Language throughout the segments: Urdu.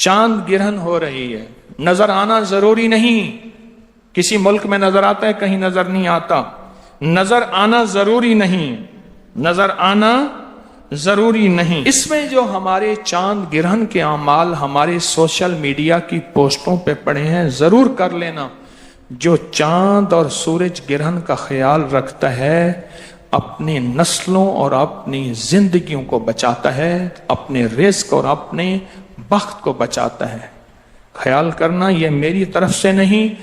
چاند گرہن ہو رہی ہے، نظر آنا ضروری نہیں، کسی ملک میں نظر آتا ہے کہیں نظر نہیں آتا، نظر آنا ضروری نہیں، نظر آنا ضروری نہیں۔ اس میں جو ہمارے چاند گرہن کے اعمال ہمارے سوشل میڈیا کی پوسٹوں پہ پڑے ہیں، ضرور کر لینا۔ جو چاند اور سورج گرہن کا خیال رکھتا ہے اپنی نسلوں اور اپنی زندگیوں کو بچاتا ہے، اپنے رزق اور اپنے بخت کو بچاتا ہے۔ خیال کرنا یہ میری طرف سے نہیں،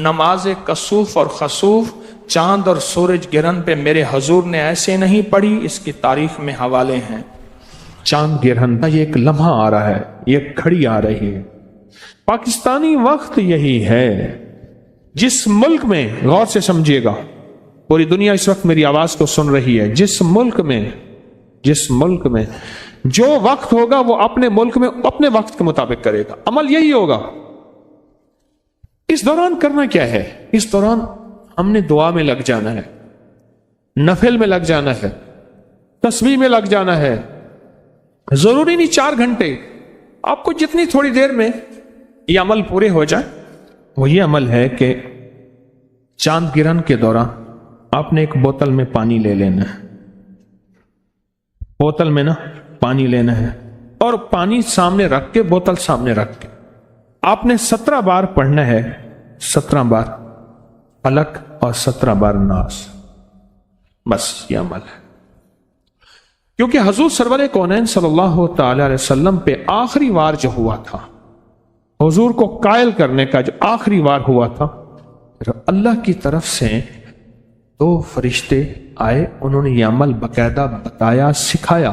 نماز کسوف اور خسوف چاند اور سورج گرہن پہ میرے حضور نے ایسے نہیں پڑھی، اس کی تاریخ میں حوالے ہیں۔ چاند گرہن کا یہ ایک لمحہ آ رہا ہے، یہ گھڑی آ رہی ہے۔ پاکستانی وقت یہی ہے۔ جس ملک میں، غور سے سمجھیے گا، پوری دنیا اس وقت میری آواز کو سن رہی ہے، جس ملک میں جو وقت ہوگا وہ اپنے ملک میں اپنے وقت کے مطابق کرے گا، عمل یہی ہوگا۔ اس دوران کرنا کیا ہے؟ اس دوران ہم نے دعا میں لگ جانا ہے، نفل میں لگ جانا ہے، تسبیح میں لگ جانا ہے۔ ضروری نہیں 4 گھنٹے، آپ کو جتنی تھوڑی دیر میں یہ عمل پورے ہو جائے۔ وہ یہ عمل ہے کہ چاند گرہن کے دوران آپ نے ایک بوتل میں پانی لے لینا ہے، بوتل میں پانی لینا ہے، اور پانی سامنے رکھ کے، بوتل سامنے رکھ کے آپ نے 17 بار پڑھنا ہے، 17 بار فلک اور 17 بار ناس۔ بس یہ عمل ہے، کیونکہ حضور سرور کونین صلی اللہ تعالی علیہ وسلم پہ آخری وار جو ہوا تھا، حضور کو قائل کرنے کا جو آخری وار ہوا تھا، اللہ کی طرف سے 2 فرشتے آئے، انہوں نے یہ عمل باقاعدہ بتایا، سکھایا،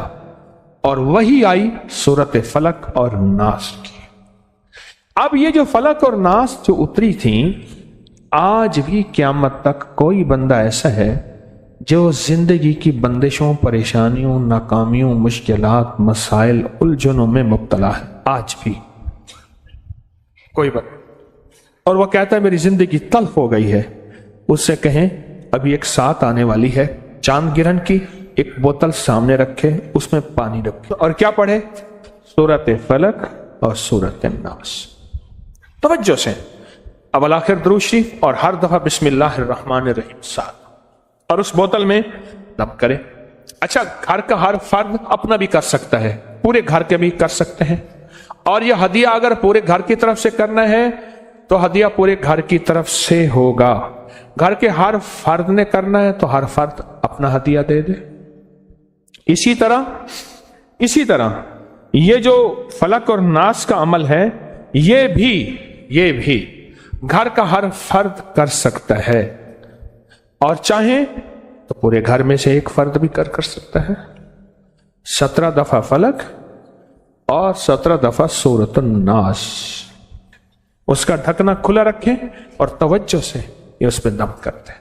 اور وہی آئی سورت فلک اور ناس کی۔ اب یہ جو فلک اور ناس جو اتری تھیں، آج بھی قیامت تک کوئی بندہ ایسا ہے جو زندگی کی بندشوں، پریشانیوں، ناکامیوں، مشکلات، مسائل، الجھنوں میں مبتلا ہے، آج بھی کوئی بات، اور وہ کہتا ہے میری زندگی تلخ ہو گئی ہے۔ اس سے کہیں ابھی ایک ساتھ آنے والی ہے چاند گرہن کی، ایک بوتل سامنے رکھے، اس میں پانی رکھے، اور کیا پڑھے؟ سورت فلک اور سورت الناس۔ توجہ سے اول آخر درود شریف اور ہر دفعہ بسم اللہ الرحمن الرحیم ساتھ، اور اس بوتل میں دم کرے۔ اچھا، گھر کا ہر فرد اپنا بھی کر سکتا ہے، پورے گھر کے بھی کر سکتے ہیں، اور یہ ہدیہ اگر پورے گھر کی طرف سے کرنا ہے تو ہدیہ پورے گھر کی طرف سے ہوگا۔ گھر کے ہر فرد نے کرنا ہے تو ہر فرد اپنا ہدیہ دے دے۔ اسی طرح یہ جو فلک اور ناس کا عمل ہے، یہ بھی گھر کا ہر فرد کر سکتا ہے، اور چاہیں تو پورے گھر میں سے ایک فرد بھی کر سکتا ہے۔ 17 دفعہ فلک اور 17 دفعہ سورۃ الناس، اس کا ڈھکنا کھلا رکھیں اور توجہ سے یہ اس پہ دم کرتے ہیں،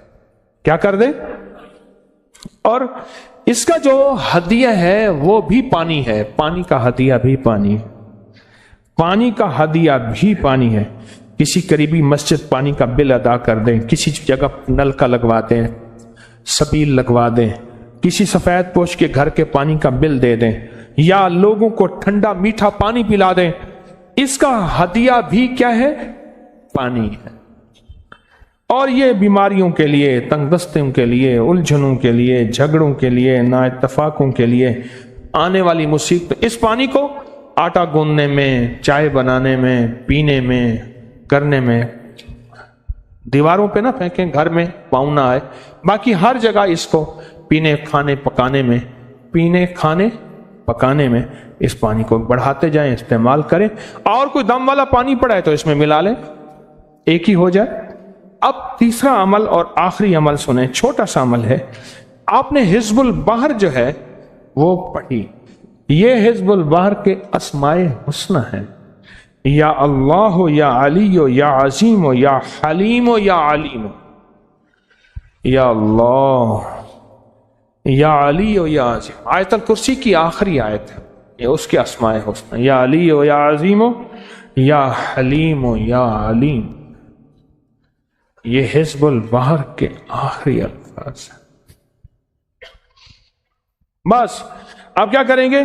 کیا کر دیں؟ اور اس کا جو ہدیہ ہے وہ بھی پانی ہے، پانی کا ہدیہ بھی پانی ہے، پانی کا ہدیہ بھی پانی ہے۔ کسی قریبی مسجد پانی کا بل ادا کر دیں، کسی جگہ نل کا لگوا دیں، سبیل لگوا دیں، کسی سفید پوش کے گھر کے پانی کا بل دے دیں، یا لوگوں کو ٹھنڈا میٹھا پانی پلا دیں، اس کا ہدیہ بھی کیا ہے؟ پانی ہے۔ اور یہ بیماریوں کے لیے، تنگ دستیوں کے لیے، الجھنوں کے لیے، جھگڑوں کے لیے، نا اتفاقوں کے لیے، آنے والی مصیبت، اس پانی کو آٹا گوندنے میں، چائے بنانے میں، پینے میں، کرنے میں، دیواروں پہ نہ پھینکیں، گھر میں پاؤں نہ آئے، باقی ہر جگہ اس کو پینے کھانے پکانے میں اس پانی کو بڑھاتے جائیں، استعمال کریں، اور کوئی دم والا پانی پڑا ہے تو اس میں ملا لیں، ایک ہی ہو جائے۔ اب تیسرا عمل اور آخری عمل سنیں، چھوٹا سا عمل ہے۔ آپ نے حزب البحر جو ہے وہ پڑھی، یہ حزب البحر کے اسماء حسنی ہیں، یا اللہ یا علی یا عظیم یا حلیم یا علیم، یا اللہ یا علی یا عظیم۔ آیت الکرسی کی آخری آیت ہے، یہ اس کے اسماء حسنی، یا علی یا عظیم یا حلیم یا علیم، یہ حزب البحر کے آخری الفاظ ہیں۔ بس اب کیا کریں گے؟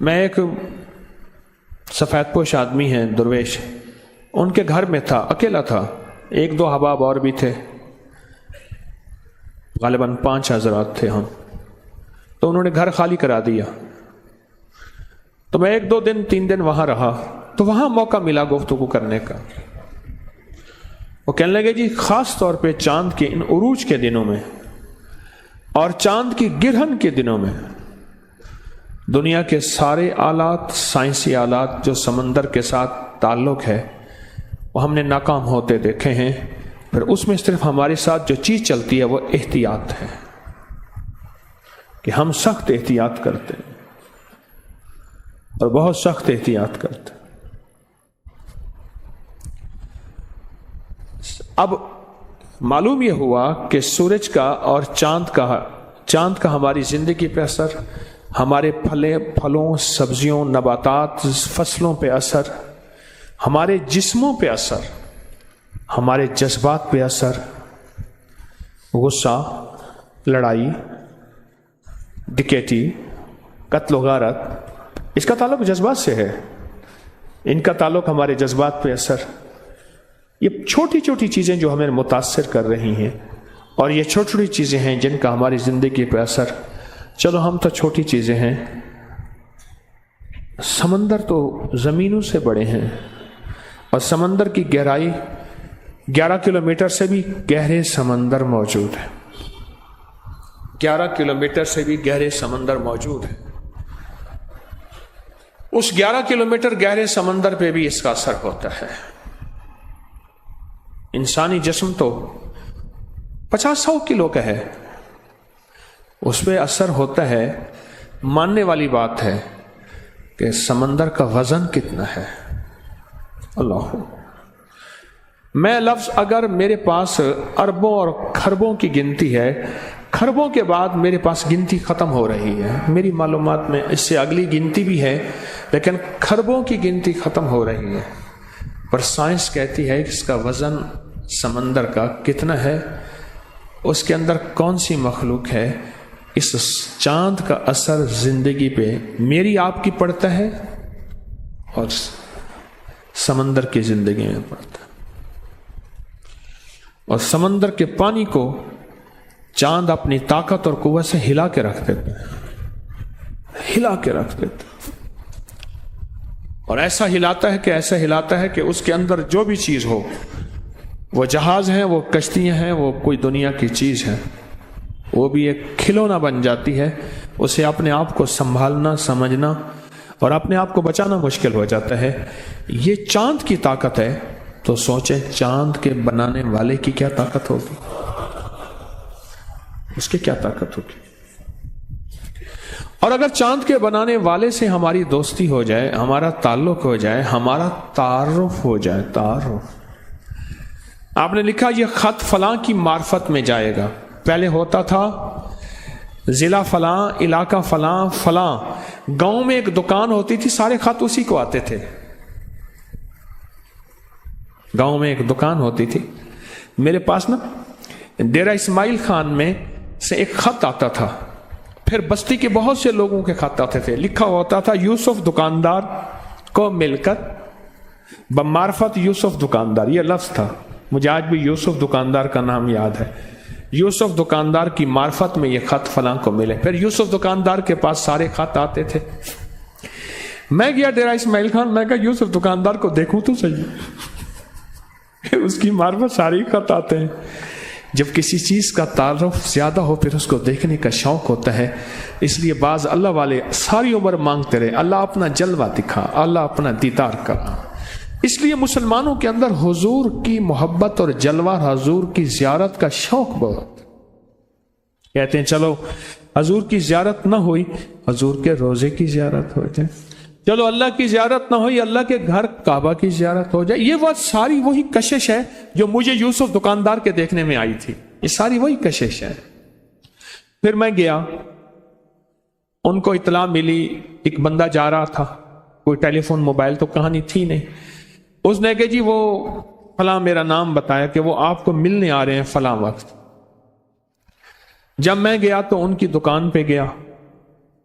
میں ایک سفید پوش آدمی ہیں درویش، ان کے گھر میں تھا، اکیلا تھا، 1-2 احباب اور بھی تھے، غالباً 5 حضرات تھے ہم. تو انہوں نے گھر خالی کرا دیا. تو میں 1-2 دن 3 دن وہاں رہا، تو وہاں موقع ملا گفتگو کرنے کا. وہ کہنے لگے جی خاص طور پہ چاند کے ان عروج کے دنوں میں اور چاند کی گرہن کے دنوں میں دنیا کے سارے آلات، سائنسی آلات جو سمندر کے ساتھ تعلق ہے، وہ ہم نے ناکام ہوتے دیکھے ہیں. پھر اس میں صرف ہمارے ساتھ جو چیز چلتی ہے وہ احتیاط ہے، کہ ہم سخت احتیاط کرتے ہیں اور بہت سخت احتیاط کرتے ہیں. اب معلوم یہ ہوا کہ سورج کا اور چاند کا ہماری زندگی پہ اثر، ہمارے پھلوں، سبزیوں، نباتات، فصلوں پہ اثر، ہمارے جسموں پہ اثر، ہمارے جذبات پہ اثر، غصہ، لڑائی، ڈکیٹی، قتل و غارت، اس کا تعلق جذبات سے ہے. ان کا تعلق ہمارے جذبات پہ اثر. یہ چھوٹی چھوٹی چیزیں جو ہمیں متاثر کر رہی ہیں، اور یہ چھوٹی چھوٹی چیزیں ہیں جن کا ہماری زندگی پہ اثر. چلو ہم تو چھوٹی چیزیں ہیں، سمندر تو زمینوں سے بڑے ہیں، اور سمندر کی گہرائی 11 کلومیٹر سے بھی گہرے سمندر موجود ہے. 11 کلومیٹر سے بھی گہرے سمندر موجود ہے. اس 11 کلومیٹر گہرے سمندر پہ بھی اس کا اثر ہوتا ہے. انسانی جسم تو 50-100 کلو کا ہے، اس پہ اثر ہوتا ہے. ماننے والی بات ہے کہ سمندر کا وزن کتنا ہے. اللہ، میں لفظ اگر میرے پاس اربوں اور کھربوں کی گنتی ہے، کھربوں کے بعد میرے پاس گنتی ختم ہو رہی ہے. میری معلومات میں اس سے اگلی گنتی بھی ہے، لیکن کھربوں کی گنتی ختم ہو رہی ہے. پر سائنس کہتی ہے کہ اس کا وزن سمندر کا کتنا ہے، اس کے اندر کون سی مخلوق ہے. اس چاند کا اثر زندگی پہ میری آپ کی پڑتا ہے اور سمندر کی زندگی میں پڑتا ہے. اور سمندر کے پانی کو چاند اپنی طاقت اور قوت سے ہلا کے رکھ دیتا ہے، ہلا کے رکھ دیتا ہے. اور ایسا ہلاتا ہے کہ اس کے اندر جو بھی چیز ہو، وہ جہاز ہیں، وہ کشتیاں ہیں، وہ کوئی دنیا کی چیز ہے، وہ بھی ایک کھلونا بن جاتی ہے. اسے اپنے آپ کو سنبھالنا، سمجھنا اور اپنے آپ کو بچانا مشکل ہو جاتا ہے. یہ چاند کی طاقت ہے، تو سوچیں چاند کے بنانے والے کی کیا طاقت ہوگی، اس کی کیا طاقت ہوگی. اور اگر چاند کے بنانے والے سے ہماری دوستی ہو جائے، ہمارا تعلق ہو جائے، ہمارا تعارف ہو جائے. تعارف، آپ نے لکھا یہ خط فلاں کی معرفت میں جائے گا. پہلے ہوتا تھا ضلع فلاں، علاقہ فلاں، فلاں گاؤں میں ایک دکان ہوتی تھی، سارے خط اسی کو آتے تھے. گاؤں میں ایک دکان ہوتی تھی. میرے پاس نا ڈیرہ اسماعیل خان میں سے ایک خط آتا تھا، پھر بستی کے بہت سے لوگوں کے خط آتے تھے. لکھا ہوتا تھا یوسف دکاندار کو مل کر بمعرفت یوسف دکاندار. یہ لفظ تھا، مجھے آج بھی یوسف دکاندار کا نام یاد ہے. یوسف دکاندار کی معرفت میں یہ خط فلاں کو ملے. پھر یوسف دکاندار کے پاس سارے خط آتے تھے. میں گیا ڈیرہ اسماعیل خان، میں کہا یوسف دکاندار کو دیکھوں تو صحیح، اس کی معرفت سارے خط آتے ہیں. جب کسی چیز کا تعارف زیادہ ہو پھر اس کو دیکھنے کا شوق ہوتا ہے. اس لیے بعض اللہ والے ساری عمر مانگتے رہے اللہ اپنا جلوہ دکھا، اللہ اپنا دیدار کرا. اس لیے مسلمانوں کے اندر حضور کی محبت اور جلوہ، حضور کی زیارت کا شوق بہت. کہتے ہیں چلو حضور کی زیارت نہ ہوئی، حضور کے روزے کی زیارت ہو جائے. چلو اللہ کی زیارت نہ ہوئی، اللہ کے گھر کعبہ کی زیارت ہو جائے. یہ بات ساری وہی کشش ہے جو مجھے یوسف دکاندار کے دیکھنے میں آئی تھی. یہ ساری وہی کشش ہے. پھر میں گیا، ان کو اطلاع ملی ایک بندہ جا رہا تھا، کوئی ٹیلی فون موبائل تو کہانی تھی نہیں. اس نے کہا جی وہ فلاں میرا نام بتایا کہ وہ آپ کو ملنے آ رہے ہیں فلاں وقت. جب میں گیا تو ان کی دکان پہ گیا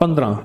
15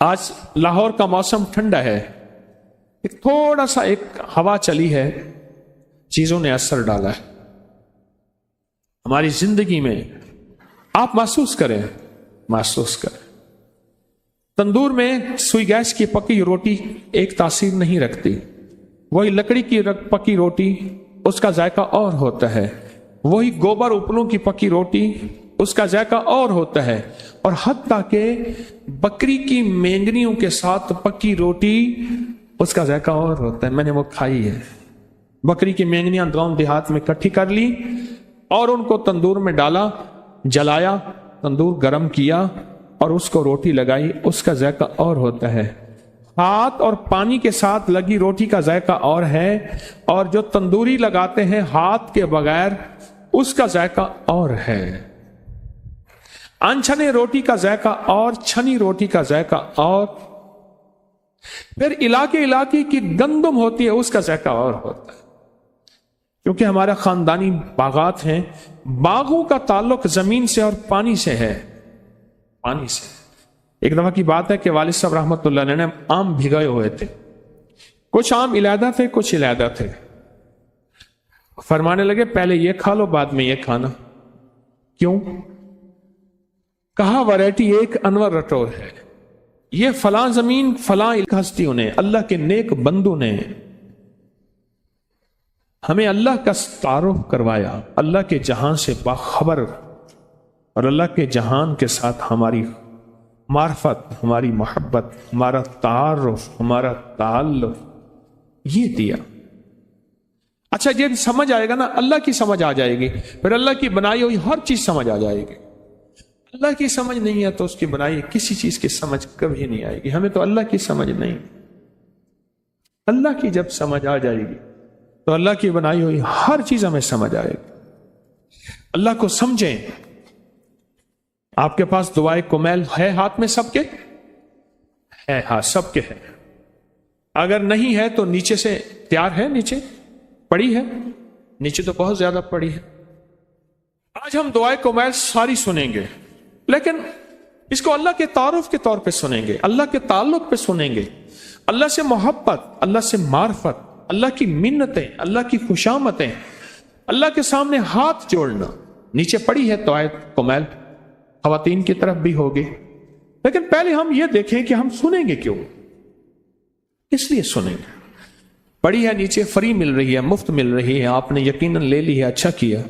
آج لاہور کا موسم ٹھنڈا ہے، ایک تھوڑا سا ایک ہوا چلی ہے، چیزوں نے اثر ڈالا ہے ہماری زندگی میں. آپ محسوس کریں. تندور میں سوئی گیس کی پکی روٹی ایک تاثیر نہیں رکھتی، وہی لکڑی کی پکی روٹی اس کا ذائقہ اور ہوتا ہے، وہی گوبر اوپلوں کی پکی روٹی اس کا ذائقہ اور ہوتا ہے، اور حتیٰ کہ بکری کی مینگنیوں کے ساتھ پکی روٹی اس کا ذائقہ اور ہوتا ہے. میں نے وہ کھائی ہے. بکری کی مینگنیاں گاؤں دیہات میں اکٹھی کر لی اور ان کو تندور میں ڈالا، جلایا، تندور گرم کیا اور اس کو روٹی لگائی، اس کا ذائقہ اور ہوتا ہے. ہاتھ اور پانی کے ساتھ لگی روٹی کا ذائقہ اور ہے، اور جو تندوری لگاتے ہیں ہاتھ کے بغیر اس کا ذائقہ اور ہے. انچھنے روٹی کا ذائقہ اور، چھنی روٹی کا ذائقہ اور. پھر علاقے کی گندم ہوتی ہے، اس کا ذائقہ اور ہوتا ہے. کیونکہ ہمارا خاندانی باغات ہیں، باغوں کا تعلق زمین سے اور پانی سے ہے. پانی سے. ایک دفعہ کی بات ہے کہ والد صاحب رحمت اللہ علیہ نے آم بھگائے ہوئے تھے. کچھ آم علیحدہ تھے، کچھ علیحدہ تھے. فرمانے لگے پہلے یہ کھا لو، بعد میں یہ کھانا. کیوں؟ کہا ویرائٹی ایک انور رٹور ہے. یہ فلاں زمین فلاں ہستیوں نے، اللہ کے نیک بندوں نے ہمیں اللہ کا تعارف کروایا، اللہ کے جہان سے باخبر، اور اللہ کے جہان کے ساتھ ہماری معرفت، ہماری محبت، ہمارا تعارف، ہمارا تعلق یہ دیا. اچھا یہ سمجھ آئے گا نا، اللہ کی سمجھ آ جائے گی، پھر اللہ کی بنائی ہوئی ہر چیز سمجھ آ جائے گی. اللہ کی سمجھ نہیں ہے تو اس کی بنائی کسی چیز کی سمجھ کبھی نہیں آئے گی. ہمیں تو اللہ کی سمجھ نہیں. اللہ کی جب سمجھ آ جائے گی تو اللہ کی بنائی ہوئی ہر چیز ہمیں سمجھ آئے گی. اللہ کو سمجھیں. آپ کے پاس دعائے کمیل ہے ہاتھ میں سب کے؟ ہے، ہاں سب کے ہے. اگر نہیں ہے تو نیچے سے تیار ہے، نیچے پڑی ہے، نیچے تو بہت زیادہ پڑی ہے. آج ہم دعائے کمیل ساری سنیں گے، لیکن اس کو اللہ کے تعارف کے طور پہ سنیں گے، اللہ کے تعلق پہ سنیں گے. اللہ سے محبت، اللہ سے معرفت، اللہ کی منتیں، اللہ کی خوشامتیں، اللہ کے سامنے ہاتھ جوڑنا. نیچے پڑی ہے دعائے کمیل، خواتین کی طرف بھی ہوگی. لیکن پہلے ہم یہ دیکھیں کہ ہم سنیں گے کیوں، اس لیے سنیں گے. پڑی ہے نیچے، فری مل رہی ہے، مفت مل رہی ہے، آپ نے یقیناً لے لی ہے، اچھا کیا.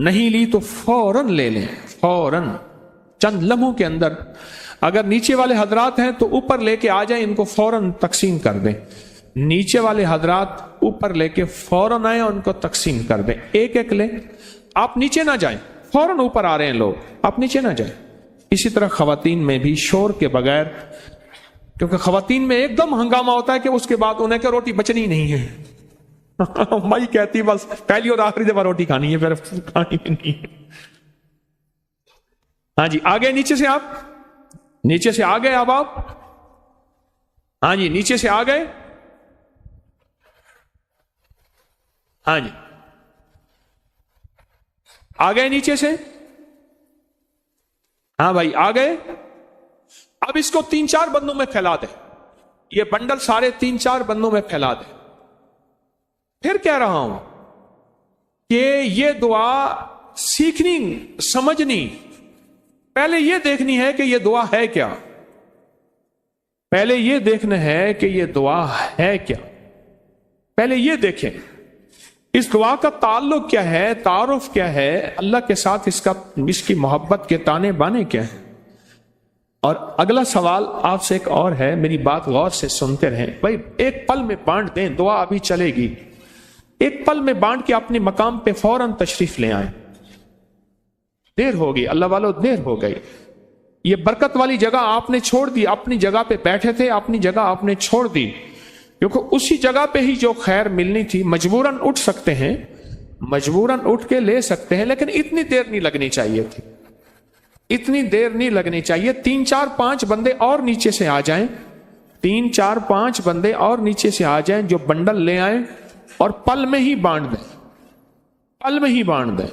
نہیں لی تو فوراً لے لیں، فوراً چند لمحوں کے اندر. اگر نیچے والے حضرات ہیں تو اوپر لے کے آ جائیں، ان کو فوراً تقسیم کر دیں. نیچے والے حضرات اوپر لے کے فوراً آئیں اور ان کو تقسیم کر دیں. ایک ایک لیں. آپ نیچے نہ جائیں، فوراً اوپر آ رہے ہیں لوگ، آپ نیچے نہ جائیں. اسی طرح خواتین میں بھی شور کے بغیر، کیونکہ خواتین میں ایک دم ہنگامہ ہوتا ہے کہ اس کے بعد انہیں کہ روٹی بچنی نہیں ہے. مائی کہتی بس پہلی اور آخری دفعہ روٹی کھانی ہے، پھر کھانی نہیں. ہاں جی آگے، نیچے سے آپ، نیچے سے آ گئے اب آپ. ہاں جی نیچے سے آ گئے. ہاں جی آ گئے نیچے سے. ہاں بھائی آ گئے. اب اس کو 3-4 بندوں میں پھیلا دیں. یہ بنڈل سارے 3-4 بندوں میں پھیلا دیں. پھر کہہ رہا ہوں کہ یہ دعا سیکھنی، سمجھنی، پہلے یہ دیکھنی ہے کہ یہ دعا ہے کیا. پہلے یہ دیکھنا ہے کہ یہ دعا ہے کیا. پہلے یہ دیکھیں اس دعا کا تعلق کیا ہے، تعارف کیا ہے اللہ کے ساتھ، اس کی محبت کے تانے بانے کیا ہے. اور اگلا سوال آپ سے ایک اور ہے، میری بات غور سے سنتے رہیں. بھائی ایک پل میں بانٹ دیں، دعا ابھی چلے گی. ایک پل میں بانٹ کے اپنے مقام پہ فوراً تشریف لے آئیں. دیر ہوگی اللہ والو، دیر ہو گئی. یہ برکت والی جگہ آپ نے چھوڑ دی. اپنی جگہ پہ بیٹھے تھے، اپنی جگہ آپ نے چھوڑ دی، کیونکہ اسی جگہ پہ ہی جو خیر ملنی تھی. مجبوراً اٹھ سکتے ہیں، مجبوراً اٹھ کے لے سکتے ہیں، لیکن اتنی دیر نہیں لگنی چاہیے تھی. اتنی دیر نہیں لگنی چاہیے. 3-4-5 بندے اور نیچے سے آ جائیں. 3-4-5 بندے اور نیچے سے آ جائیں جو بنڈل لے آئیں اور پل میں ہی بانٹ دیں. پل میں ہی بانٹ دیں.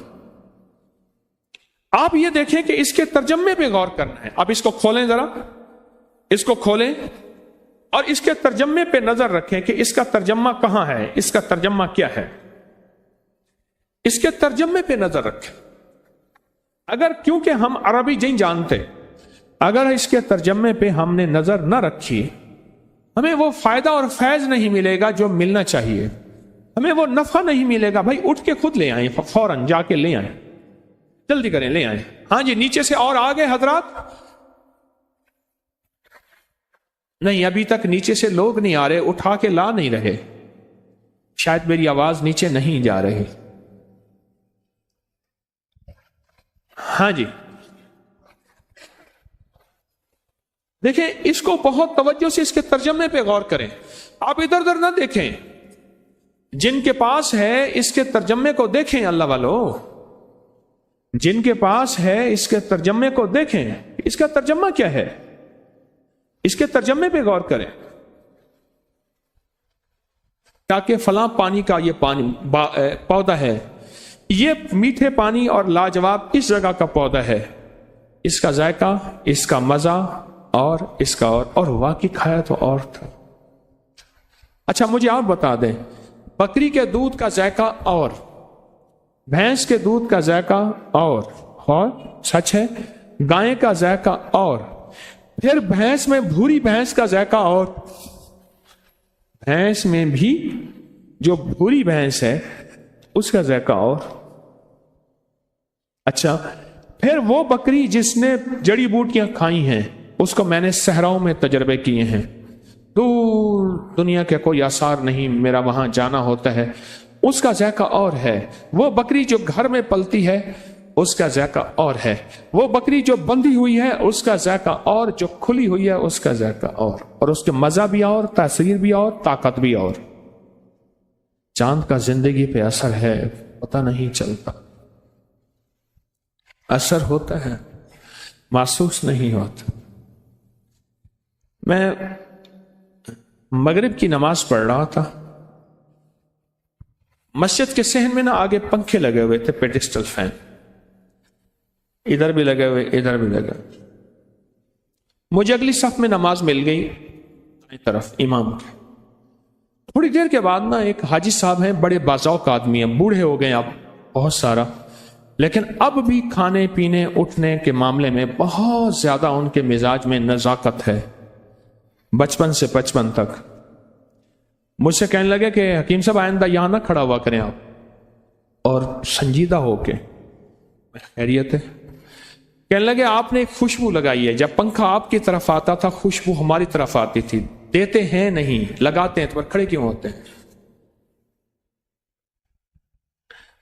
آپ یہ دیکھیں کہ اس کے ترجمے پہ غور کرنا ہے. اب اس کو کھولیں ذرا. اس کو کھولیں اور اس کے ترجمے پہ نظر رکھیں کہ اس کا ترجمہ کہاں ہے، اس کا ترجمہ کیا ہے، اس کے ترجمے پہ نظر رکھیں۔ اگر کیونکہ ہم عربی نہیں جانتے، اگر اس کے ترجمے پہ ہم نے نظر نہ رکھی، ہمیں وہ فائدہ اور فیض نہیں ملے گا جو ملنا چاہیے، ہمیں وہ نفع نہیں ملے گا۔ بھائی اٹھ کے خود لے آئیں، فوراً جا کے لے آئیں، جلدی کریں، لے آئیں۔ ہاں جی، نیچے سے اور آگے حضرات؟ نہیں، ابھی تک نیچے سے لوگ نہیں آ رہے، اٹھا کے لا نہیں رہے، شاید میری آواز نیچے نہیں جا رہی۔ ہاں جی، دیکھیں اس کو بہت توجہ سے اس کے ترجمے پہ غور کریں، آپ ادھر ادھر نہ دیکھیں، جن کے پاس ہے اس کے ترجمے کو دیکھیں، اللہ والو، جن کے پاس ہے اس کے ترجمے کو دیکھیں، اس کا ترجمہ کیا ہے، اس کے ترجمے پہ غور کریں، تاکہ فلاں پانی کا یہ پانی پودا ہے، یہ میٹھے پانی اور لاجواب اس جگہ کا پودا ہے، اس کا ذائقہ، اس کا مزہ اور اس کا اور واقعی کھایا تو اور تھا۔ اچھا مجھے آپ بتا دیں، بکری کے دودھ کا ذائقہ اور بھینس کے دودھ کا ذائقہ اور سچ ہے، گائے کا ذائقہ اور پھر بھینس میں بھوری بھینس کا ذائقہ اور بھینس میں بھی جو بھوری بھینس ہے اس کا ذائقہ اور۔ اچھا پھر وہ بکری جس نے جڑی بوٹیاں کھائی ہیں، اس کو میں نے صحراؤں میں تجربے کیے ہیں، دور دنیا کے کوئی آثار نہیں، میرا وہاں جانا ہوتا ہے، اس کا ذائقہ اور ہے۔ وہ بکری جو گھر میں پلتی ہے اس کا ذائقہ اور ہے، وہ بکری جو بندھی ہوئی ہے اس کا ذائقہ اور، جو کھلی ہوئی ہے اس کا ذائقہ اور اس کے مزہ بھی اور، تاثیر بھی اور، طاقت بھی اور۔ چاند کا زندگی پہ اثر ہے، پتہ نہیں چلتا، اثر ہوتا ہے، محسوس نہیں ہوتا۔ میں مغرب کی نماز پڑھ رہا تھا، مسجد کے صحن میں آگے پنکھے لگے ہوئے تھے، پیڈسٹل فین، ادھر بھی لگے ہوئے ادھر بھی لگے ہوئے۔ مجھے اگلی صف میں نماز مل گئی طرف امام کے۔ تھوڑی دیر کے بعد ایک حاجی صاحب ہیں، بڑے باذوق آدمی ہیں، بوڑھے ہو گئے اب بہت سارا، لیکن اب بھی کھانے پینے اٹھنے کے معاملے میں بہت زیادہ ان کے مزاج میں نزاکت ہے، بچپن سے بچپن تک۔ مجھ سے کہنے لگے کہ حکیم صاحب آئندہ یہاں نہ کھڑا ہوا کریں آپ، اور سنجیدہ ہو کے، خیریت ہے؟ کہنے لگے آپ نے ایک خوشبو لگائی ہے، جب پنکھا آپ کی طرف آتا تھا خوشبو ہماری طرف آتی تھی، دیتے ہیں نہیں، لگاتے ہیں تو کھڑے کیوں ہوتے ہیں؟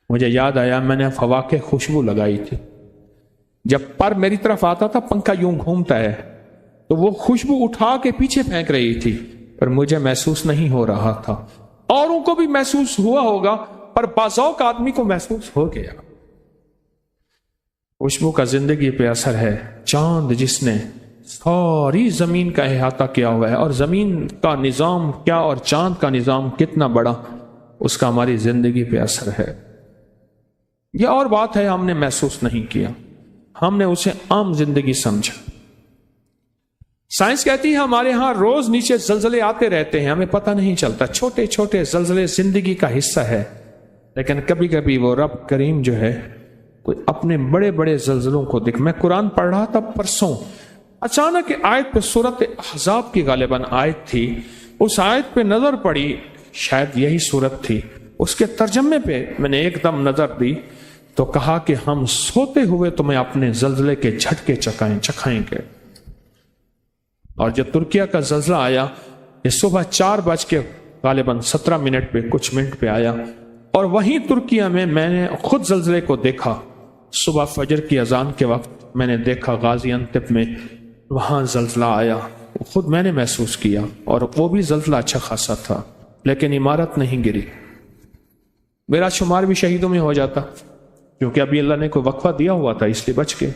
مجھے یاد آیا میں نے فوا کے خوشبو لگائی تھی، جب پر میری طرف آتا تھا پنکھا یوں گھومتا ہے تو وہ خوشبو اٹھا کے پیچھے پھینک رہی تھی، پر مجھے محسوس نہیں ہو رہا تھا، اوروں کو بھی محسوس ہوا ہوگا پر باذوق آدمی کو محسوس ہو گیا۔ خوشبو کا زندگی پہ اثر ہے۔ چاند جس نے ساری زمین کا احاطہ کیا ہوا ہے، اور زمین کا نظام کیا اور چاند کا نظام کتنا بڑا، اس کا ہماری زندگی پہ اثر ہے۔ یہ اور بات ہے ہم نے محسوس نہیں کیا، ہم نے اسے عام زندگی سمجھا۔ سائنس کہتی ہے ہمارے ہاں روز نیچے زلزلے آتے رہتے ہیں، ہمیں پتہ نہیں چلتا، چھوٹے چھوٹے زلزلے زندگی کا حصہ ہے، لیکن کبھی کبھی وہ رب کریم جو ہے کوئی اپنے بڑے بڑے زلزلوں کو دیکھ۔ میں قرآن پڑھ رہا تھا پرسوں، اچانک آیت پہ سورت احزاب کی غالباً آیت تھی، اس آیت پہ نظر پڑی، شاید یہی سورت تھی، اس کے ترجمے پہ میں نے ایک دم نظر دی تو کہا کہ ہم سوتے ہوئے تمہیں اپنے زلزلے کے جھٹکے چکھائیں گے۔ اور جب ترکیہ کا زلزلہ آیا، یہ صبح 4:17 پہ کچھ منٹ پہ آیا، اور وہیں ترکیہ میں نے خود زلزلے کو دیکھا۔ صبح فجر کی اذان کے وقت میں نے دیکھا غازی انتب میں وہاں زلزلہ آیا، خود میں نے محسوس کیا، اور وہ بھی زلزلہ اچھا خاصا تھا، لیکن عمارت نہیں گری۔ میرا شمار بھی شہیدوں میں ہو جاتا، کیونکہ ابھی اللہ نے کوئی وقفہ دیا ہوا تھا، اس لیے بچ کے۔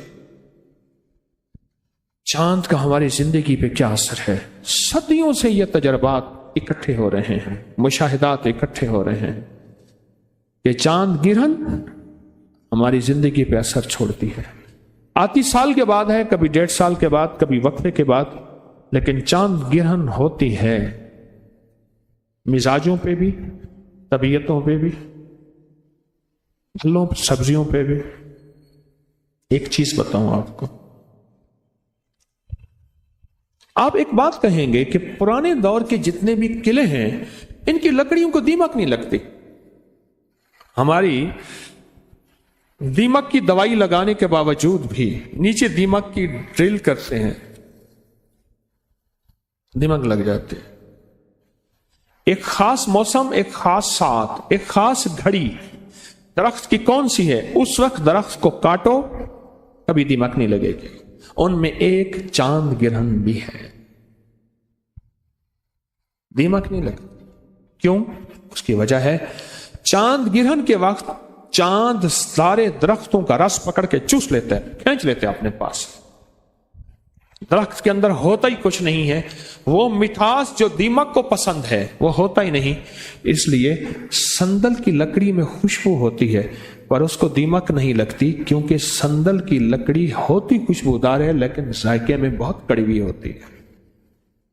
چاند کا ہماری زندگی پہ کیا اثر ہے؟ صدیوں سے یہ تجربات اکٹھے ہو رہے ہیں، مشاہدات اکٹھے ہو رہے ہیں کہ چاند گرہن ہماری زندگی پہ اثر چھوڑتی ہے۔ آتی سال کے بعد ہے، کبھی 1.5 سال کے بعد، کبھی وقفے کے بعد، لیکن چاند گرہن ہوتی ہے مزاجوں پہ بھی، طبیعتوں پہ بھی، پھلوں سبزیوں پہ بھی۔ ایک چیز بتاؤں آپ کو، آپ ایک بات کہیں گے کہ پرانے دور کے جتنے بھی قلعے ہیں ان کی لکڑیوں کو دیمک نہیں لگتی۔ ہماری دیمک کی دوائی لگانے کے باوجود بھی نیچے دیمک کی ڈرل کرتے ہیں، دیمک لگ جاتے۔ ایک خاص موسم، ایک خاص ساعت، ایک خاص گھڑی درخت کی کون سی ہے، اس وقت درخت کو کاٹو کبھی دیمک نہیں لگے گی۔ ان میں ایک چاند گرہن بھی ہے، دیمک نہیں لگتی۔ کیوں؟ اس کی وجہ ہے چاند گرہن کے وقت چاند سارے درختوں کا رس پکڑ کے چوس لیتے ہیں، کھینچ لیتے ہیں اپنے پاس۔ درخت کے اندر ہوتا ہی کچھ نہیں ہے، وہ مٹھاس جو دیمک کو پسند ہے وہ ہوتا ہی نہیں۔ اس لیے سندل کی لکڑی میں خوشبو ہوتی ہے پر اس کو دیمک نہیں لگتی، کیونکہ سندل کی لکڑی ہوتی خوشبودار ہے لیکن ذائقے میں بہت کڑوی ہوتی ہے۔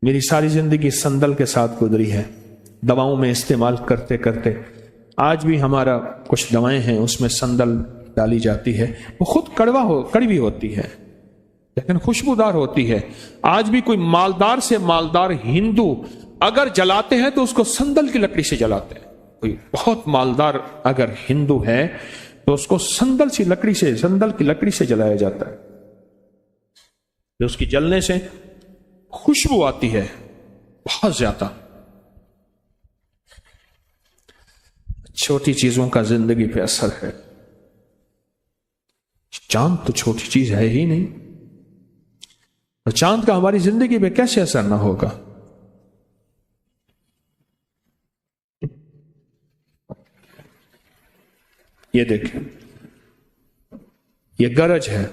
میری ساری زندگی سندل کے ساتھ گزری ہے، دواؤں میں استعمال کرتے کرتے۔ آج بھی ہمارا کچھ دوائیں ہیں اس میں سندل ڈالی جاتی ہے، وہ خود کڑوی ہوتی ہے لیکن خوشبودار ہوتی ہے۔ آج بھی کوئی مالدار سے مالدار ہندو اگر جلاتے ہیں تو اس کو سندل کی لکڑی سے جلاتے ہیں۔ کوئی بہت مالدار اگر ہندو ہے تو اس کو سندل کی لکڑی سے جلایا جاتا ہے، جو اس کی جلنے سے خوشبو آتی ہے بہت زیادہ۔ چھوٹی چیزوں کا زندگی پہ اثر ہے، چاند تو چھوٹی چیز ہے ہی نہیں، تو چاند کا ہماری زندگی پہ کیسے اثر نہ ہوگا؟ یہ دیکھیں، یہ گرج ہے،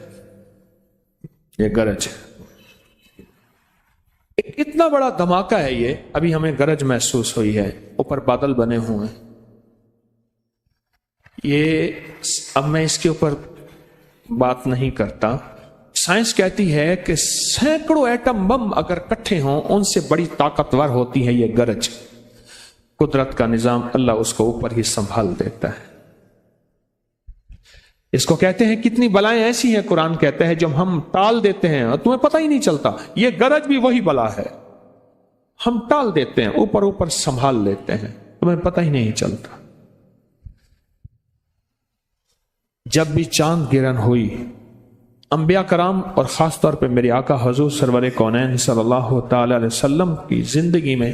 یہ گرج ہے، اتنا بڑا دھماکہ ہے یہ۔ ابھی ہمیں گرج محسوس ہوئی ہے، اوپر بادل بنے ہوئے ہیں۔ یہ اب میں اس کے اوپر بات نہیں کرتا۔ سائنس کہتی ہے کہ سینکڑوں ایٹم بم اگر اکٹھے ہوں ان سے بڑی طاقتور ہوتی ہے یہ گرج۔ قدرت کا نظام، اللہ اس کو اوپر ہی سنبھال دیتا ہے۔ اس کو کہتے ہیں کتنی بلائیں ایسی ہیں، قرآن کہتا ہے جب ہم ٹال دیتے ہیں اور تمہیں پتہ ہی نہیں چلتا۔ یہ گرج بھی وہی بلا ہے، ہم ٹال دیتے ہیں، اوپر سنبھال لیتے ہیں، تمہیں پتہ ہی نہیں چلتا۔ جب بھی چاند گرہن ہوئی، انبیاء کرام اور خاص طور پہ میرے آقا حضور سرور کونین صلی اللہ تعالی علیہ وسلم کی زندگی میں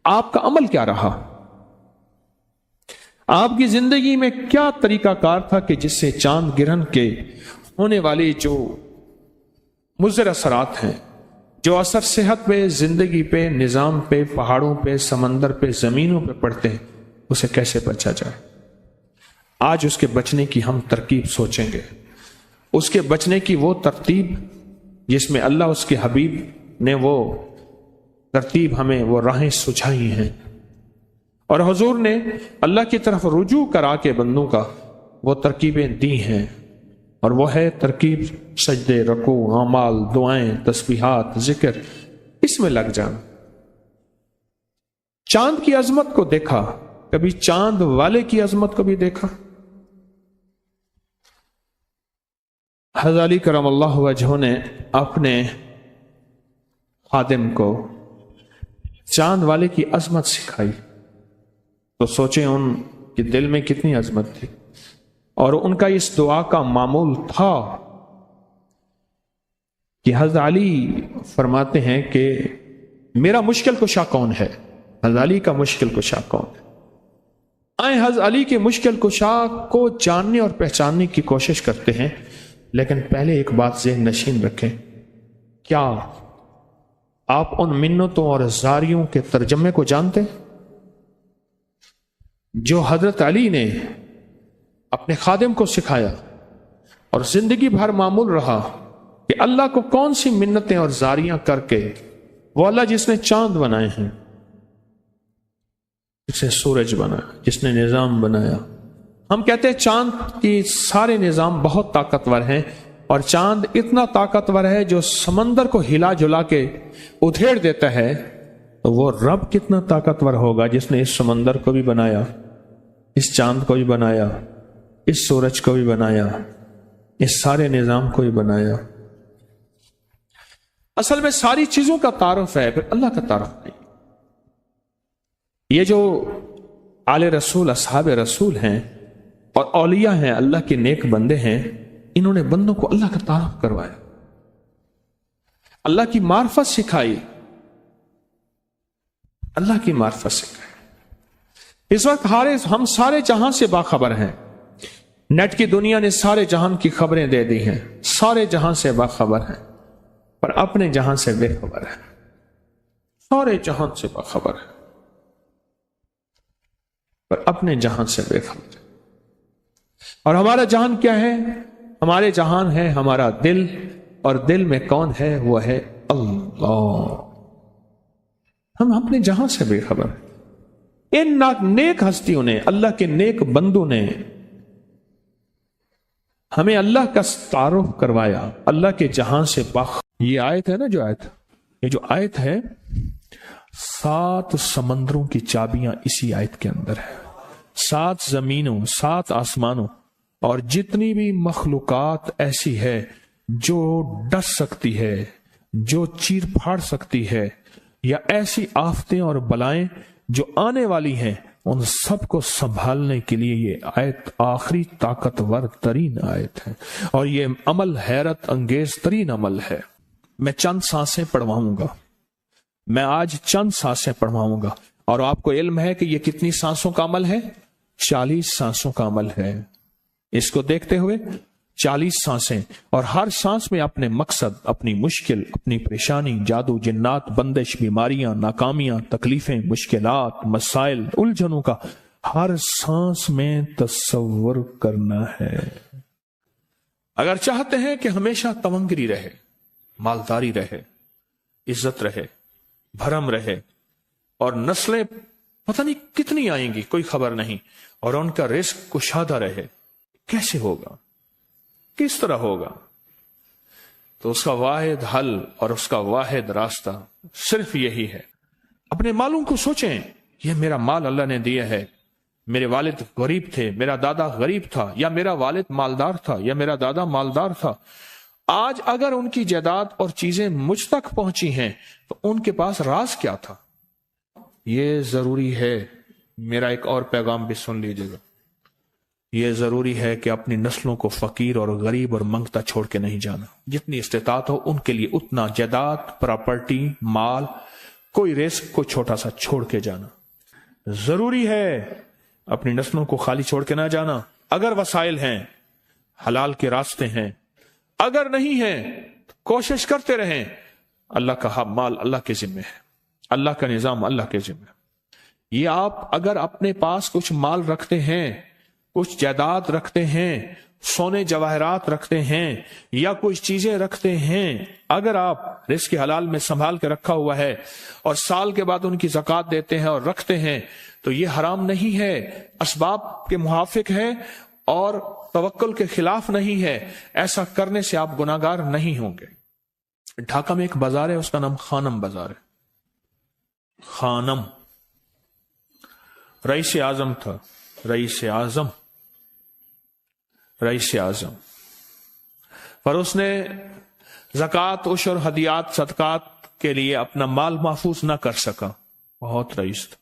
آپ کا عمل کیا رہا؟ آپ کی زندگی میں کیا طریقہ کار تھا کہ جس سے چاند گرہن کے ہونے والی جو مضر اثرات ہیں، جو اثر صحت پہ، زندگی پہ، نظام پہ، پہاڑوں پہ، سمندر پہ، زمینوں پہ پڑتے ہیں، اسے کیسے بچا جائے؟ آج اس کے بچنے کی ہم ترکیب سوچیں گے، اس کے بچنے کی وہ ترتیب جس میں اللہ اس کے حبیب نے وہ ترتیب ہمیں وہ راہیں سجھائی ہیں، اور حضور نے اللہ کی طرف رجوع کرا کے بندوں کا وہ ترکیبیں دی ہیں، اور وہ ہے ترکیب سجدے، رکوع، اعمال، دعائیں، تسبیحات، ذکر، اس میں لگ جانا۔ چاند کی عظمت کو دیکھا، کبھی چاند والے کی عظمت کو بھی دیکھا؟ حضرت علی کرم اللہ وجہہ نے اپنے خادم کو چاند والے کی عظمت سکھائی، تو سوچیں ان کے دل میں کتنی عظمت تھی، اور ان کا اس دعا کا معمول تھا کہ حضرت علی فرماتے ہیں کہ میرا مشکل کشا کون ہے؟ حضرت علی کا مشکل کشا کون ہے؟ آئیں حضرت علی کے مشکل کشا کو جاننے اور پہچاننے کی کوشش کرتے ہیں، لیکن پہلے ایک بات ذہن نشین رکھیں، کیا آپ ان منتوں اور زاریوں کے ترجمے کو جانتے ہیں جو حضرت علی نے اپنے خادم کو سکھایا اور زندگی بھر معمول رہا کہ اللہ کو کون سی منتیں اور زاریاں کر کے وہ اللہ جس نے چاند بنائے ہیں، جس نے سورج بنایا، جس نے نظام بنایا۔ ہم کہتے ہیں چاند کی سارے نظام بہت طاقتور ہیں اور چاند اتنا طاقتور ہے جو سمندر کو ہلا جلا کے ادھیڑ دیتا ہے، تو وہ رب کتنا طاقتور ہوگا جس نے اس سمندر کو بھی بنایا، اس چاند کو بھی بنایا، اس سورج کو بھی بنایا، اس سارے نظام کو بھی بنایا۔ اصل میں ساری چیزوں کا تعارف ہے، پھر اللہ کا تعارف نہیں۔ یہ جو آل رسول، اصحاب رسول ہیں اور اولیاء ہیں، اللہ کے نیک بندے ہیں، انہوں نے بندوں کو اللہ کا تعارف کروایا، اللہ کی معرفت سکھائی، اللہ کی معرفت سکھائی۔ اس وقت ہم سارے جہاں سے باخبر ہیں، نیٹ کی دنیا نے سارے جہان کی خبریں دے دی ہیں، سارے جہاں سے باخبر ہیں، پر اپنے جہاں سے بے خبر ہیں۔ سارے جہان سے باخبر ہیں پر اپنے جہان سے بے خبر ہیں۔ اور ہمارا جہان کیا ہے؟ ہمارے جہان ہے ہمارا دل، اور دل میں کون ہے؟ وہ ہے اللہ۔ ہم اپنے جہاں سے بے خبر ہیں۔ ان نیک ہستیوں نے، اللہ کے نیک بندوں نے ہمیں اللہ کا تعارف کروایا، اللہ کے جہاں سے یہ آیت ہے نا، یہ جو آیت ہے، 7 سمندروں کی چابیاں اسی آیت کے اندر ہے۔ 7 زمینوں، 7 آسمانوں، اور جتنی بھی مخلوقات ایسی ہے جو ڈس سکتی ہے، جو چیر پھاڑ سکتی ہے، یا ایسی آفتیں اور بلائیں جو آنے والی ہیں، ان سب کو سنبھالنے کے لیے یہ آیت آخری طاقتور ترین آیت ہے، اور یہ عمل حیرت انگیز ترین عمل ہے۔ میں چند سانسیں پڑھواؤں گا، میں آج چند سانسیں پڑھواؤں گا، اور آپ کو علم ہے کہ یہ کتنی سانسوں کا عمل ہے؟ 40 سانسوں کا عمل ہے۔ اس کو دیکھتے ہوئے 40 سانسیں، اور ہر سانس میں اپنے مقصد، اپنی مشکل، اپنی پریشانی، جادو، جنات، بندش، بیماریاں، ناکامیاں، تکلیفیں، مشکلات، مسائل، الجھنوں کا ہر سانس میں تصور کرنا ہے۔ اگر چاہتے ہیں کہ ہمیشہ تونگری رہے، مالداری رہے، عزت رہے، بھرم رہے، اور نسلیں پتہ نہیں کتنی آئیں گی کوئی خبر نہیں، اور ان کا رزق کشادہ رہے، کیسے ہوگا؟ کس طرح ہوگا؟ تو اس کا واحد حل اور اس کا واحد راستہ صرف یہی ہے۔ اپنے مالوں کو سوچیں، یہ میرا مال اللہ نے دیا ہے، میرے والد غریب تھے، میرا دادا غریب تھا، یا میرا والد مالدار تھا، یا میرا دادا مالدار تھا۔ آج اگر ان کی جائیداد اور چیزیں مجھ تک پہنچی ہیں تو ان کے پاس راز کیا تھا؟ یہ ضروری ہے، میرا ایک اور پیغام بھی سن لیجیے گا، یہ ضروری ہے کہ اپنی نسلوں کو فقیر اور غریب اور منگتا چھوڑ کے نہیں جانا۔ جتنی استطاعت ہو ان کے لیے اتنا جائیداد، پراپرٹی، مال، کوئی رزق کو چھوٹا سا چھوڑ کے جانا ضروری ہے۔ اپنی نسلوں کو خالی چھوڑ کے نہ جانا۔ اگر وسائل ہیں، حلال کے راستے ہیں، اگر نہیں ہیں تو کوشش کرتے رہیں۔ اللہ کا مال اللہ کے ذمہ ہے، اللہ کا نظام اللہ کے ذمہ ہے۔ یہ آپ اگر اپنے پاس کچھ مال رکھتے ہیں، کچھ جائیداد رکھتے ہیں، سونے جواہرات رکھتے ہیں، یا کچھ چیزیں رکھتے ہیں، اگر آپ رزق حلال میں سنبھال کے رکھا ہوا ہے اور سال کے بعد ان کی زکوٰۃ دیتے ہیں اور رکھتے ہیں، تو یہ حرام نہیں ہے، اسباب کے موافق ہے اور توکل کے خلاف نہیں ہے۔ ایسا کرنے سے آپ گناہگار نہیں ہوں گے۔ ڈھاکہ میں ایک بازار ہے، اس کا نام خانم بازار ہے۔ خانم رئیس اعظم تھا، رئیس اعظم، پر اس نے زکوٰۃ، عشر، ہدیات، صدقات کے لیے اپنا مال محفوظ نہ کر سکا، بہت رئیس تھا۔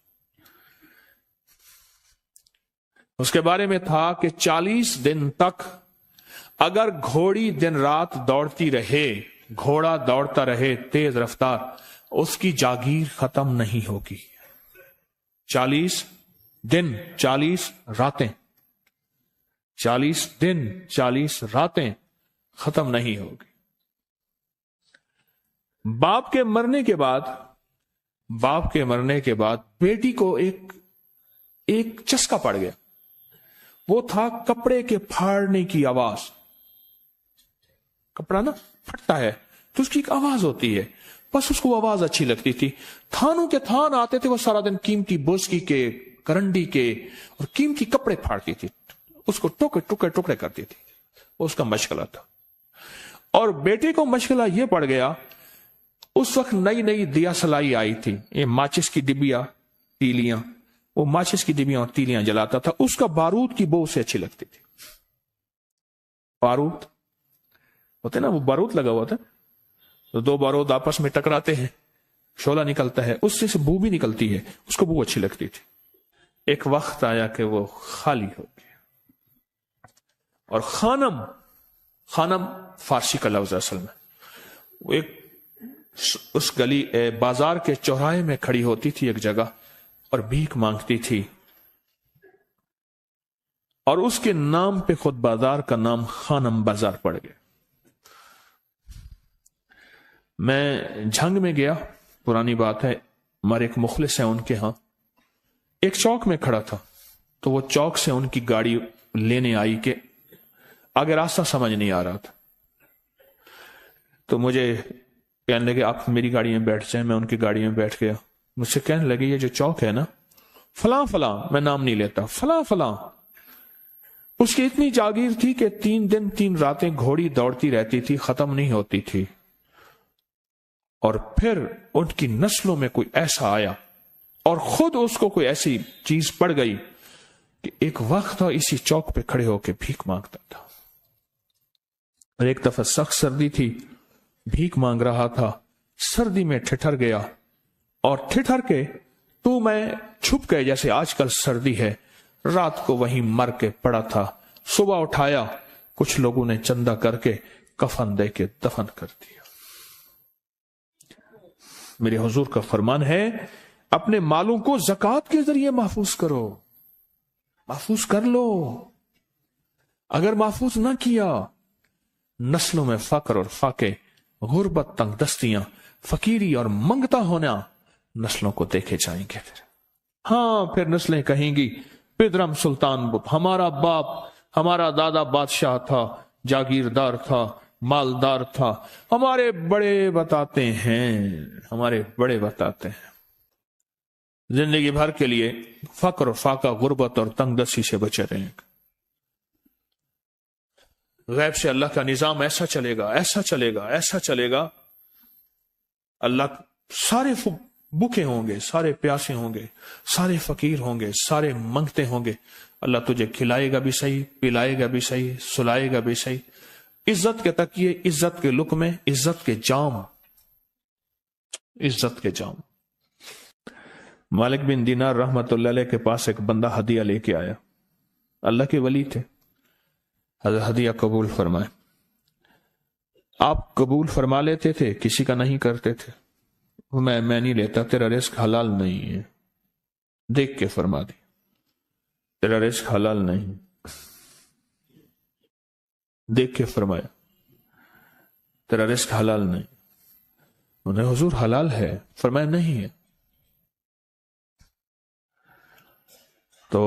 اس کے بارے میں تھا کہ 40 دن تک اگر گھوڑی دن رات دوڑتی رہے، گھوڑا دوڑتا رہے تیز رفتار، اس کی جاگیر ختم نہیں ہوگی۔ 40 دن 40 راتیں، 40 دن 40 راتیں ختم نہیں ہوگی۔ باپ کے مرنے کے بعد بیٹی کو ایک چسکا پڑ گیا، وہ تھا کپڑے کے پھاڑنے کی آواز۔ کپڑا نا پھٹتا ہے تو اس کی ایک آواز ہوتی ہے، بس اس کو آواز اچھی لگتی تھی۔ تھانوں کے تھان آتے تھے، وہ سارا دن قیمتی بوسکی کے، کرنڈی کے اور قیمتی کپڑے پھاڑتی تھی، اس کو ٹکڑے کرتی تھی، اس کا مشغلہ تھا۔ اور بیٹے کو مشغلہ یہ پڑ گیا، اس وقت نئی نئی دیا سلائی آئی تھی، یہ ماچس کی ڈبیاں تیلیاں، وہ ماچس کی ڈبیاں اور تیلیاں جلاتا تھا، اس کا بارود کی بو اسے اچھی لگتی تھی۔ بارود ہوتے نا، وہ بارود لگا ہوا تھا تو دو بارود آپس میں ٹکراتے ہیں، شعلہ نکلتا ہے، اس سے بو بھی نکلتی ہے، اس کو بو اچھی لگتی تھی۔ ایک وقت آیا کہ وہ خالی ہو گیا، اور خانم فارسی کا لفظ اصل میں، وہ ایک اس گلی بازار کے چوراہے میں کھڑی ہوتی تھی ایک جگہ اور بھیک مانگتی تھی، اور اس کے نام پہ خود بازار کا نام خانم بازار پڑ گیا۔ میں جھنگ میں گیا، پرانی بات ہے، ہمارے ایک مخلص ہے ان کے ہاں، ایک چوک میں کھڑا تھا، تو وہ چوک سے ان کی گاڑی لینے آئی کہ آگے راستہ سمجھ نہیں آ رہا تھا، تو مجھے کہنے لگے آپ میری گاڑی میں بیٹھ جائیں، میں ان کی گاڑی میں بیٹھ گیا۔ مجھ سے کہنے لگے یہ جو چوک ہے نا، فلاں فلاں، میں نام نہیں لیتا، فلاں فلاں، اس کی اتنی جاگیر تھی کہ 3 دن 3 راتیں گھوڑی دوڑتی رہتی تھی، ختم نہیں ہوتی تھی، اور پھر ان کی نسلوں میں کوئی ایسا آیا اور خود اس کو کوئی ایسی چیز پڑ گئی کہ ایک وقت تھا اسی چوک پہ کھڑے ہو کے بھیک مانگتا تھا۔ اور ایک دفعہ سخت سردی تھی، بھیک مانگ رہا تھا، سردی میں ٹھٹر گیا، اور ٹھٹر کے تو میں چھپ گئے، جیسے آج کل سردی ہے، رات کو وہیں مر کے پڑا تھا۔ صبح اٹھایا، کچھ لوگوں نے چندہ کر کے کفن دے کے دفن کر دیا۔ میرے حضور کا فرمان ہے اپنے مالوں کو زکوٰۃ کے ذریعے محفوظ کرو، محفوظ کر لو۔ اگر محفوظ نہ کیا، نسلوں میں فقر اور فاقے، غربت، تنگ دستیاں، فقیری اور منگتا ہونا نسلوں کو دیکھے جائیں گے۔ پھر نسلیں کہیں گی پدرم سلطان ہمارا باپ، ہمارا دادا بادشاہ تھا، جاگیردار تھا، مالدار تھا، ہمارے بڑے بتاتے ہیں زندگی بھر کے لیے فقر اور فاقہ، غربت اور تنگ دستی سے بچے رہیں گے۔ غیب سے اللہ کا نظام ایسا چلے گا، ایسا چلے گا، ایسا چلے گا، اللہ سارے بھوکے ہوں گے، سارے پیاسے ہوں گے، سارے فقیر ہوں گے، سارے منگتے ہوں گے، اللہ تجھے کھلائے گا بھی صحیح، پلائے گا بھی صحیح، سلائے گا بھی صحیح، عزت کے تکیے، عزت کے لقمے، عزت کے جام، عزت کے جام۔ مالک بن دینار رحمت اللہ علیہ کے پاس ایک بندہ ہدیہ لے کے آیا، اللہ کے ولی تھے، حضرت ہدیہ قبول فرمائے۔ آپ قبول فرما لیتے تھے، کسی کا نہیں کرتے تھے۔ میں نہیں لیتا، تیرا رزق حلال نہیں ہے، دیکھ کے فرما دی، تیرا رزق حلال نہیں، دیکھ کے فرمایا تیرا رزق حلال نہیں۔ انہیں حضور حلال ہے، فرمایا نہیں ہے۔ تو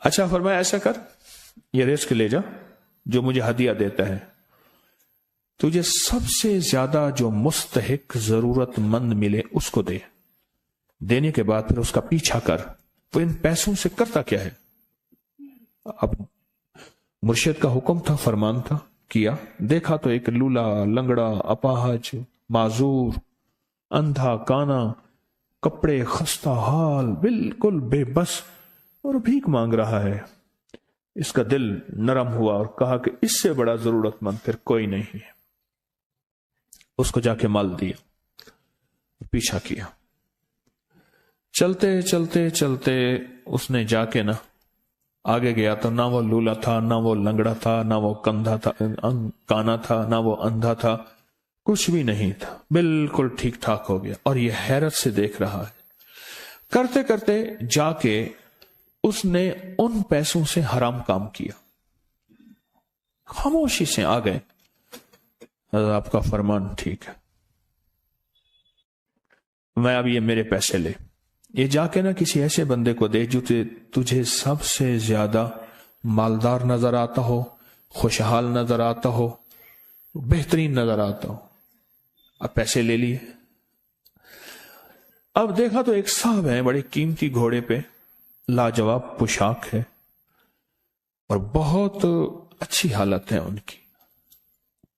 اچھا فرمایا ایسا کر، یہ رزق لے جا جو مجھے ہدیہ دیتا ہے، تجھے سب سے زیادہ جو مستحق ضرورت مند ملے اس کو دے، دینے کے بعد پھر اس کا پیچھا کر۔ وہ ان پیسوں سے کرتا کیا ہے؟ اب مرشد کا حکم تھا، فرمان تھا، کیا، دیکھا تو ایک لولا، لنگڑا، اپاہج، معذور، اندھا، کانا، کپڑے خستہ حال، بالکل بے بس، اور بھیک مانگ رہا ہے۔ اس کا دل نرم ہوا اور کہا کہ اس سے بڑا ضرورت مند پھر کوئی نہیں ہے۔ اس کو جا کے مال دیا، پیچھا کیا، چلتے چلتے چلتے اس نے جا کے آگے گیا تو نہ وہ لولا تھا، نہ وہ لنگڑا تھا، نہ وہ کندھا تھا، کانا تھا، نہ وہ اندھا تھا، کچھ بھی نہیں تھا، بالکل ٹھیک ٹھاک ہو گیا، اور یہ حیرت سے دیکھ رہا ہے۔ کرتے کرتے جا کے اس نے ان پیسوں سے حرام کام کیا، خاموشی سے آ گئے، آپ کا فرمان ٹھیک ہے، میں اب یہ میرے پیسے لے، یہ جا کے کسی ایسے بندے کو دے جو تجھے سب سے زیادہ مالدار نظر آتا ہو، خوشحال نظر آتا ہو، بہترین نظر آتا ہو۔ اب پیسے لے لیے، اب دیکھا تو ایک صاحب ہیں، بڑے قیمتی گھوڑے پہ، لاجواب پوشاک ہے اور بہت اچھی حالت ہے ان کی،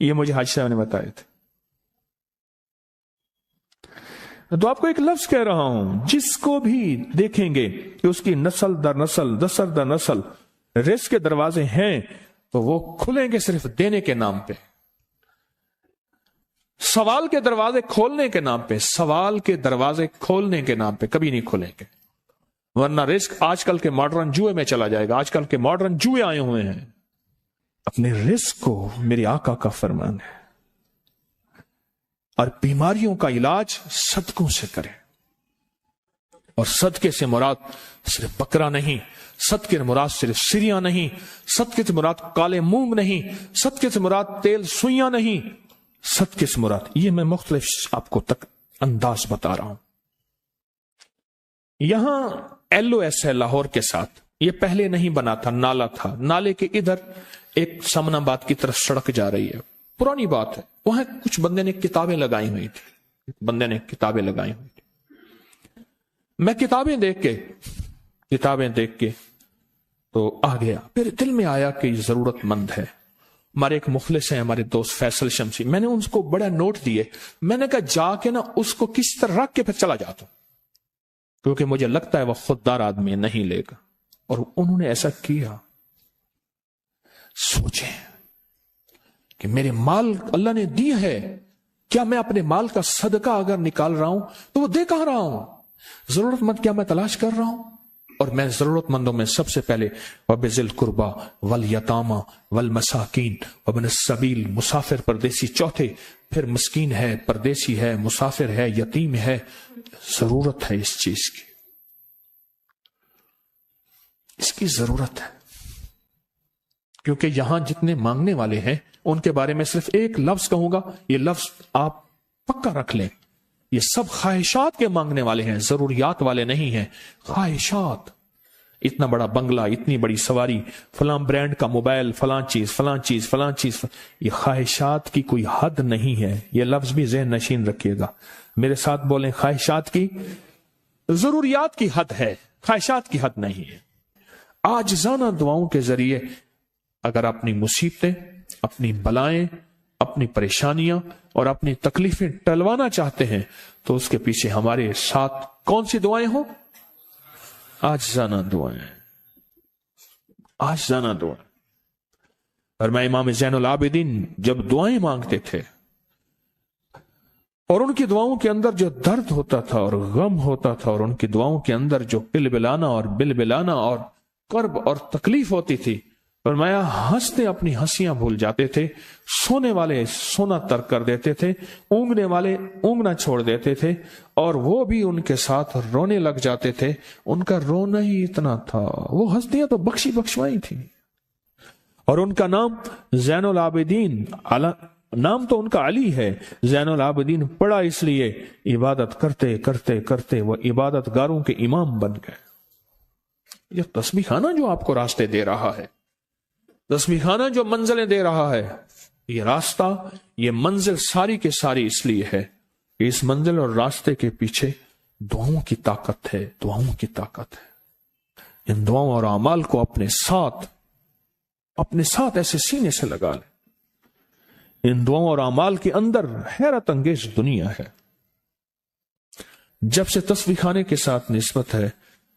یہ مجھے حاجی صاحب نے بتائے تھے. تو آپ کو ایک لفظ کہہ رہا ہوں، جس کو بھی دیکھیں گے کہ اس کی نسل در نسل نسل در نسل رزق کے دروازے ہیں تو وہ کھلیں گے صرف دینے کے نام پہ، سوال کے دروازے کھولنے کے نام پہ، سوال کے دروازے کھولنے کے نام پہ کبھی نہیں کھلیں گے. ورنہ رزق آج کل کے ماڈرن جوئے میں چلا جائے گا. آج کل کے ماڈرن جوئے آئے ہوئے ہیں. اپنے رزق کو میرے آقا کا فرمان ہے، اور بیماریوں کا علاج صدقوں سے کریں. اور صدقے سے مراد صرف بکرا نہیں، صدقے سے مراد صرف سریاں نہیں، صدقے سے مراد کالے مونگ نہیں، صدقے سے مراد تیل سوئیاں نہیں، صدقے سے مراد یہ میں مختلف آپ کو تک انداز بتا رہا ہوں. یہاں LOS ہے لاہور کے ساتھ، یہ پہلے نہیں بنا تھا، نالا تھا. نالے کے ادھر ایک سمن آباد کی طرف سڑک جا رہی ہے، پرانی بات ہے. وہاں کچھ بندے نے کتابیں لگائی ہوئی تھی، میں کتابیں دیکھ کے تو آ گیا. پھر دل میں آیا کہ یہ ضرورت مند ہے. ہمارے ایک مخلص ہیں، ہمارے دوست فیصل شمسی، میں نے ان کو بڑا نوٹ دیے. میں نے کہا جا کے نا اس کو کس طرح رکھ کے پھر چلا جاتا ہوں، کیونکہ مجھے لگتا ہے وہ خوددار آدمی نہیں لے گا. اور انہوں نے ایسا کیا. سوچیں کہ میرے مال اللہ نے دی ہے، کیا میں اپنے مال کا صدقہ اگر نکال رہا ہوں تو وہ دے کہاں رہا ہوں؟ ضرورت مند کیا میں تلاش کر رہا ہوں؟ اور میں ضرورت مندوں میں سب سے پہلے وَبِذِي الْقُرْبَى وَالْيَتَامَى وَالْمَسَاكِينَ وَابْنِ السَّبِيلِ، مسافر پردیسی چوتھے، پھر مسکین ہے، پردیسی ہے، مسافر ہے، یتیم ہے. ضرورت ہے اس چیز کی، اس کی ضرورت ہے. کیونکہ یہاں جتنے مانگنے والے ہیں ان کے بارے میں صرف ایک لفظ کہوں گا، یہ لفظ آپ پکا رکھ لیں، یہ سب خواہشات کے مانگنے والے ہیں، ضروریات والے نہیں ہیں. خواہشات، اتنا بڑا بنگلہ، اتنی بڑی سواری، فلاں برانڈ کا موبائل، فلاں چیز، یہ خواہشات کی کوئی حد نہیں ہے. یہ لفظ بھی ذہن نشین رکھیے گا، میرے ساتھ بولیں، خواہشات کی، ضروریات کی حد ہے، خواہشات کی حد نہیں ہے. عاجزانہ دعاؤں کے ذریعے اگر اپنی مصیبتیں، اپنی بلائیں، اپنی پریشانیاں اور اپنی تکلیفیں ٹلوانا چاہتے ہیں تو اس کے پیچھے ہمارے ساتھ کون سی دعائیں ہوں؟ عاجزانہ دعائیں. عاجزانہ دعائیں. اور میں امام زین العابدین جب دعائیں مانگتے تھے اور ان کی دعاؤں کے اندر جو درد ہوتا تھا اور غم ہوتا تھا، اور ان کی دعاؤں کے اندر جو بلبلانا اور کرب اور تکلیف ہوتی تھی، فرمایا ہنستے اپنی ہنسیاں بھول جاتے تھے، سونے والے سونا ترک کر دیتے تھے، اونگنے والے اونگنا چھوڑ دیتے تھے، اور وہ بھی ان کے ساتھ رونے لگ جاتے تھے. ان کا رونا ہی اتنا تھا، وہ ہنسیاں تو بخشوائی تھی. اور ان کا نام زین العابدین، نام تو ان کا علی ہے، زین العابدین پڑا اس لیے عبادت کرتے کرتے کرتے وہ عبادت گاروں کے امام بن گئے. یہ تسبیح خانہ جو آپ کو راستے دے رہا ہے، تسبیح خانہ جو منزلیں دے رہا ہے، یہ راستہ، یہ منزل ساری کے ساری اس لیے ہے کہ اس منزل اور راستے کے پیچھے دعاؤں کی طاقت ہے، دعاؤں کی طاقت ہے. ان دعاؤں اور اعمال کو اپنے ساتھ ایسے سینے سے لگا لیں. ان دعاؤں اور اعمال کے اندر حیرت انگیز دنیا ہے. جب سے تسبیح خانے کے ساتھ نسبت ہے،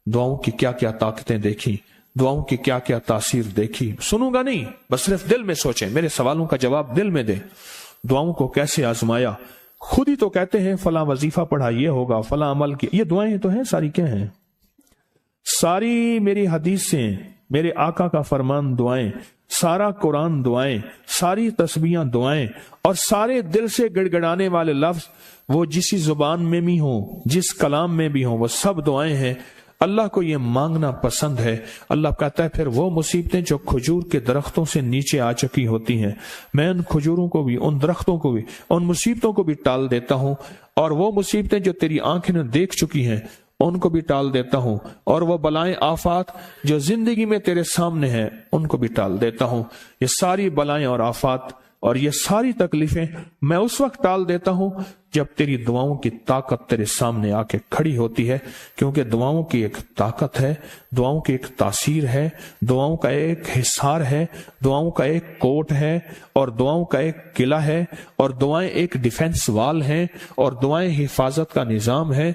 دعاؤں کی کیا کیا طاقتیں دیکھی، دعاؤں کی کیا کیا تاثیر دیکھی. سنوں گا نہیں، بس صرف دل میں سوچیں، میرے سوالوں کا جواب دل میں دیں. دعاؤں کو کیسے آزمایا. خود ہی تو کہتے ہیں فلاں وظیفہ پڑھا یہ ہوگا، فلاں عمل کی، یہ دعائیں تو ہیں ساری. کیا ہیں؟ ساری میری حدیثیں، میرے آقا کا فرمان دعائیں، سارا قرآن دعائیں، ساری تسبیحاں دعائیں، اور سارے دل سے گڑ گڑانے والے لفظ وہ جسی زبان میں بھی ہوں، جس کلام میں بھی ہوں، وہ سب دعائیں ہیں. اللہ کو یہ مانگنا پسند ہے. اللہ کہتا ہے پھر وہ مصیبتیں جو کھجور کے درختوں سے نیچے آ چکی ہوتی ہیں، میں ان کھجوروں کو بھی، ان درختوں کو بھی، ان مصیبتوں کو بھی ٹال دیتا ہوں، اور وہ مصیبتیں جو تیری آنکھیں نے دیکھ چکی ہیں ان کو بھی ٹال دیتا ہوں، اور وہ بلائیں آفات جو زندگی میں تیرے سامنے ہیں ان کو بھی ٹال دیتا ہوں. یہ ساری بلائیں اور آفات اور یہ ساری تکلیفیں میں اس وقت ٹال دیتا ہوں جب تیری دعاؤں کی طاقت تیرے سامنے آ کے کھڑی ہوتی ہے، کیونکہ دعاؤں کی ایک طاقت ہے، دعاؤں کی ایک تاثیر ہے، دعاؤں کا ایک حصار ہے، دعاؤں کا ایک کوٹ ہے، اور دعاؤں کا ایک قلعہ ہے، اور دعائیں ایک ڈیفنس وال ہیں، اور دعائیں حفاظت کا نظام ہے،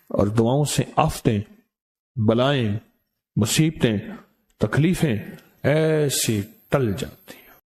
اور دعاؤں سے آفتیں، بلائیں، مصیبتیں، تکلیفیں ایسی ٹل جاتی